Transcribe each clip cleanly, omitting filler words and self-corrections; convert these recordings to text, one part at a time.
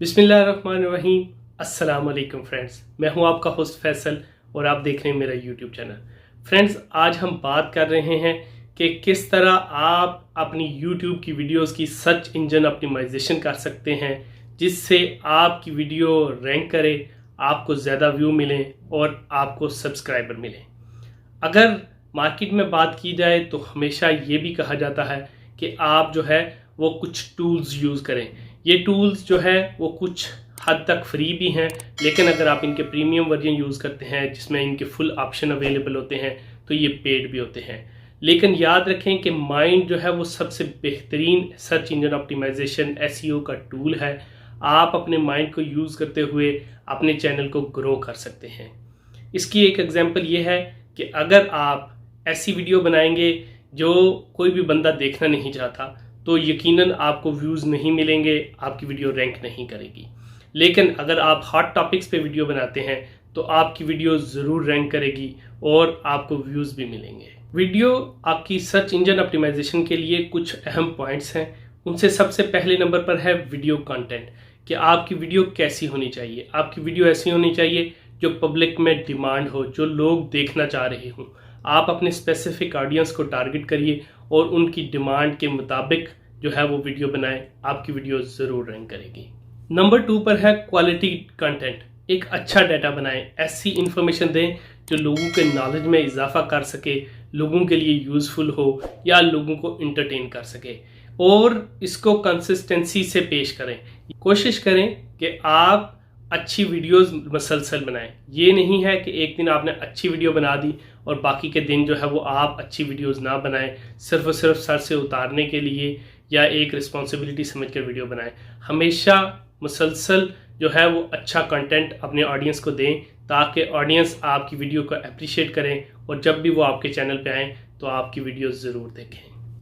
बिस्मिल्लाहिर्रहमानिर्रहीम। अस्सलाम वालेकुम फ्रेंड्स, मैं हूं आपका होस्ट फैसल और आप देख रहे हैं मेरा यूट्यूब चैनल। फ्रेंड्स, आज हम बात कर रहे हैं कि किस तरह आप अपनी यूट्यूब की वीडियोस की सर्च इंजन ऑप्टिमाइजेशन कर सकते हैं जिससे आपकी वीडियो रैंक करे, आपको ज़्यादा व्यू मिलें और आपको सब्सक्राइबर मिलें। अगर मार्केट में बात की जाए तो हमेशा ये भी कहा जाता है कि आप जो है वो कुछ टूल्स यूज़ करें। ये टूल्स जो है वो कुछ हद तक फ्री भी हैं, लेकिन अगर आप इनके प्रीमियम वर्जन यूज़ करते हैं जिसमें इनके फुल ऑप्शन अवेलेबल होते हैं तो ये पेड भी होते हैं। लेकिन याद रखें कि माइंड जो है वो सबसे बेहतरीन सर्च इंजन ऑप्टिमाइजेशन एसईओ का टूल है। आप अपने माइंड को यूज़ करते हुए अपने चैनल को ग्रो कर सकते हैं। इसकी एक एग्जांपल ये है कि अगर आप ऐसी वीडियो बनाएंगे जो कोई भी बंदा देखना नहीं चाहता तो यकीनन आपको व्यूज़ नहीं मिलेंगे, आपकी वीडियो रैंक नहीं करेगी। लेकिन अगर आप हॉट टॉपिक्स पे वीडियो बनाते हैं तो आपकी वीडियो ज़रूर रैंक करेगी और आपको व्यूज़ भी मिलेंगे। वीडियो आपकी सर्च इंजन ऑप्टिमाइजेशन के लिए कुछ अहम पॉइंट्स हैं। उनसे सबसे पहले नंबर पर है वीडियो कंटेंट, कि आपकी वीडियो कैसी होनी चाहिए। आपकी वीडियो ऐसी होनी चाहिए जो पब्लिक में डिमांड हो, जो लोग देखना चाह रहे हों। आप अपने स्पेसिफिक ऑडियंस को टारगेट करिए और उनकी डिमांड के मुताबिक जो है वो वीडियो बनाएं, आपकी वीडियो ज़रूर रैंक करेगी। नंबर 2 पर है क्वालिटी कंटेंट। एक अच्छा डाटा बनाएं, ऐसी इंफॉर्मेशन दें जो लोगों के नॉलेज में इजाफा कर सके, लोगों के लिए यूज़फुल हो या लोगों को इंटरटेन कर सके, और इसको कंसिस्टेंसी से पेश करें। कोशिश करें कि आप अच्छी वीडियोस मसलसल बनाएं। ये नहीं है कि एक दिन आपने अच्छी वीडियो बना दी और बाकी के दिन जो है वो आप अच्छी वीडियोस ना बनाएं, सिर्फ और सिर्फ सर से उतारने के लिए या एक रिस्पॉन्सिबिलिटी समझकर वीडियो बनाएं। हमेशा मुसलसल जो है वो अच्छा कंटेंट अपने ऑडियंस को दें ताकि ऑडियंस आपकी वीडियो को अप्रिशिएट करें और जब भी वो आपके चैनल पे आएँ तो आपकी वीडियो ज़रूर देखें।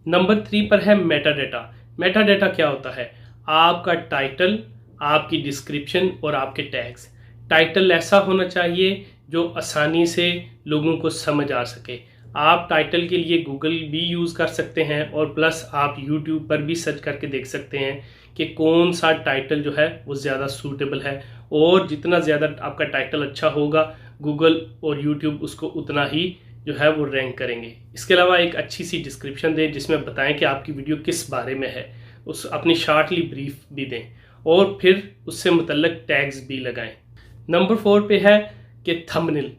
नंबर 3 पर है मेटा डाटा। मेटा डाटा क्या होता है? आपका टाइटल, आपकी डिस्क्रिप्शन और आपके टैग्स। टाइटल ऐसा होना चाहिए जो आसानी से लोगों को समझ आ सके। आप टाइटल के लिए गूगल भी यूज़ कर सकते हैं और प्लस आप यूट्यूब पर भी सर्च करके देख सकते हैं कि कौन सा टाइटल जो है वो ज़्यादा सूटेबल है, और जितना ज़्यादा आपका टाइटल अच्छा होगा गूगल और यूट्यूब उसको उतना ही जो है वो रैंक करेंगे। इसके अलावा एक अच्छी सी डिस्क्रिप्शन दें जिसमें बताएं कि आपकी वीडियो किस बारे में है, उस अपनी शॉर्टली ब्रीफ भी दें और फिर उससे मुतल्लिक टैग्स भी लगाएं। नंबर 4 पे है कि थंबनेल।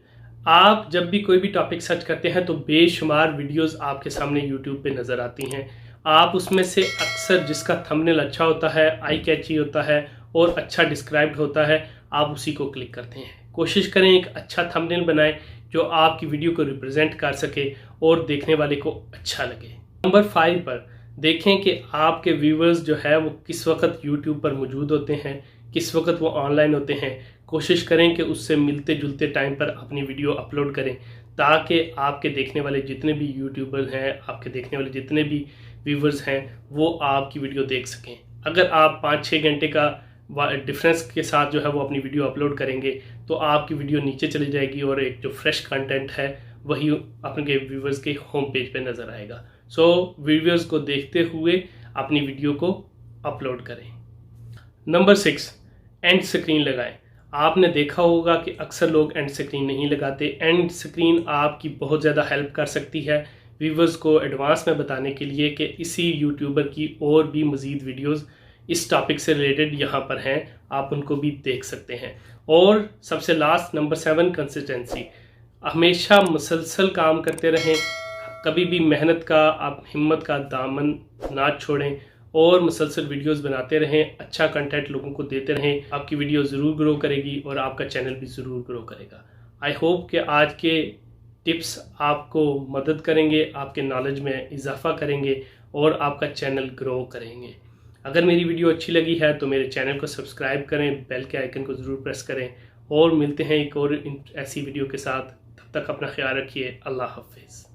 आप जब भी कोई भी टॉपिक सर्च करते हैं तो बेशुमार वीडियोस आपके सामने यूट्यूब पे नज़र आती हैं। आप उसमें से अक्सर जिसका थंबनेल अच्छा होता है, आई कैची होता है और अच्छा डिस्क्राइब्ड होता है, आप उसी को क्लिक करते हैं। कोशिश करें एक अच्छा थंबनेल बनाएं जो आपकी वीडियो को रिप्रेजेंट कर सके और देखने वाले को अच्छा लगे। नंबर 5 पर देखें कि आपके व्यूवर्स जो है वो किस वक्त यूट्यूब पर मौजूद होते हैं, किस वक्त वो ऑनलाइन होते हैं। कोशिश करें कि उससे मिलते जुलते टाइम पर अपनी वीडियो अपलोड करें ताकि आपके देखने वाले जितने भी यूट्यूबर हैं, आपके देखने वाले जितने भी व्यूवर्स हैं, वो आपकी वीडियो देख सकें। अगर आप 5-6 घंटे का डिफरेंस के साथ जो है वो अपनी वीडियो अपलोड करेंगे तो आपकी वीडियो नीचे चली जाएगी और एक जो फ्रेश कंटेंट है वही अपने व्यूवर्स के होम पेज पे नज़र आएगा। सो व्यूवर्स को देखते हुए अपनी वीडियो को अपलोड करें। नंबर 6, एंड स्क्रीन लगाएं। आपने देखा होगा कि अक्सर लोग एंड स्क्रीन नहीं लगाते। एंड स्क्रीन आपकी बहुत ज़्यादा हेल्प कर सकती है व्यूवर्स को एडवांस में बताने के लिए कि इसी यूट्यूबर की और भी मज़ीद वीडियोस इस टॉपिक से रिलेटेड यहाँ पर हैं, आप उनको भी देख सकते हैं। और सबसे लास्ट नंबर 7, कंसिस्टेंसी। हमेशा मुसलसल काम करते रहें, कभी भी मेहनत का, आप हिम्मत का दामन ना छोड़ें और मुसलसल वीडियोस बनाते रहें, अच्छा कंटेंट लोगों को देते रहें। आपकी वीडियो ज़रूर ग्रो करेगी और आपका चैनल भी ज़रूर ग्रो करेगा। आई होप कि आज के टिप्स आपको मदद करेंगे, आपके नॉलेज में इजाफा करेंगे और आपका चैनल ग्रो करेंगे। अगर मेरी वीडियो अच्छी लगी है तो मेरे चैनल को सब्सक्राइब करें, बेल के आइकन को ज़रूर प्रेस करें और मिलते हैं एक और ऐसी वीडियो के साथ। तब तक अपना ख्याल रखिए। अल्लाह हाफिज़।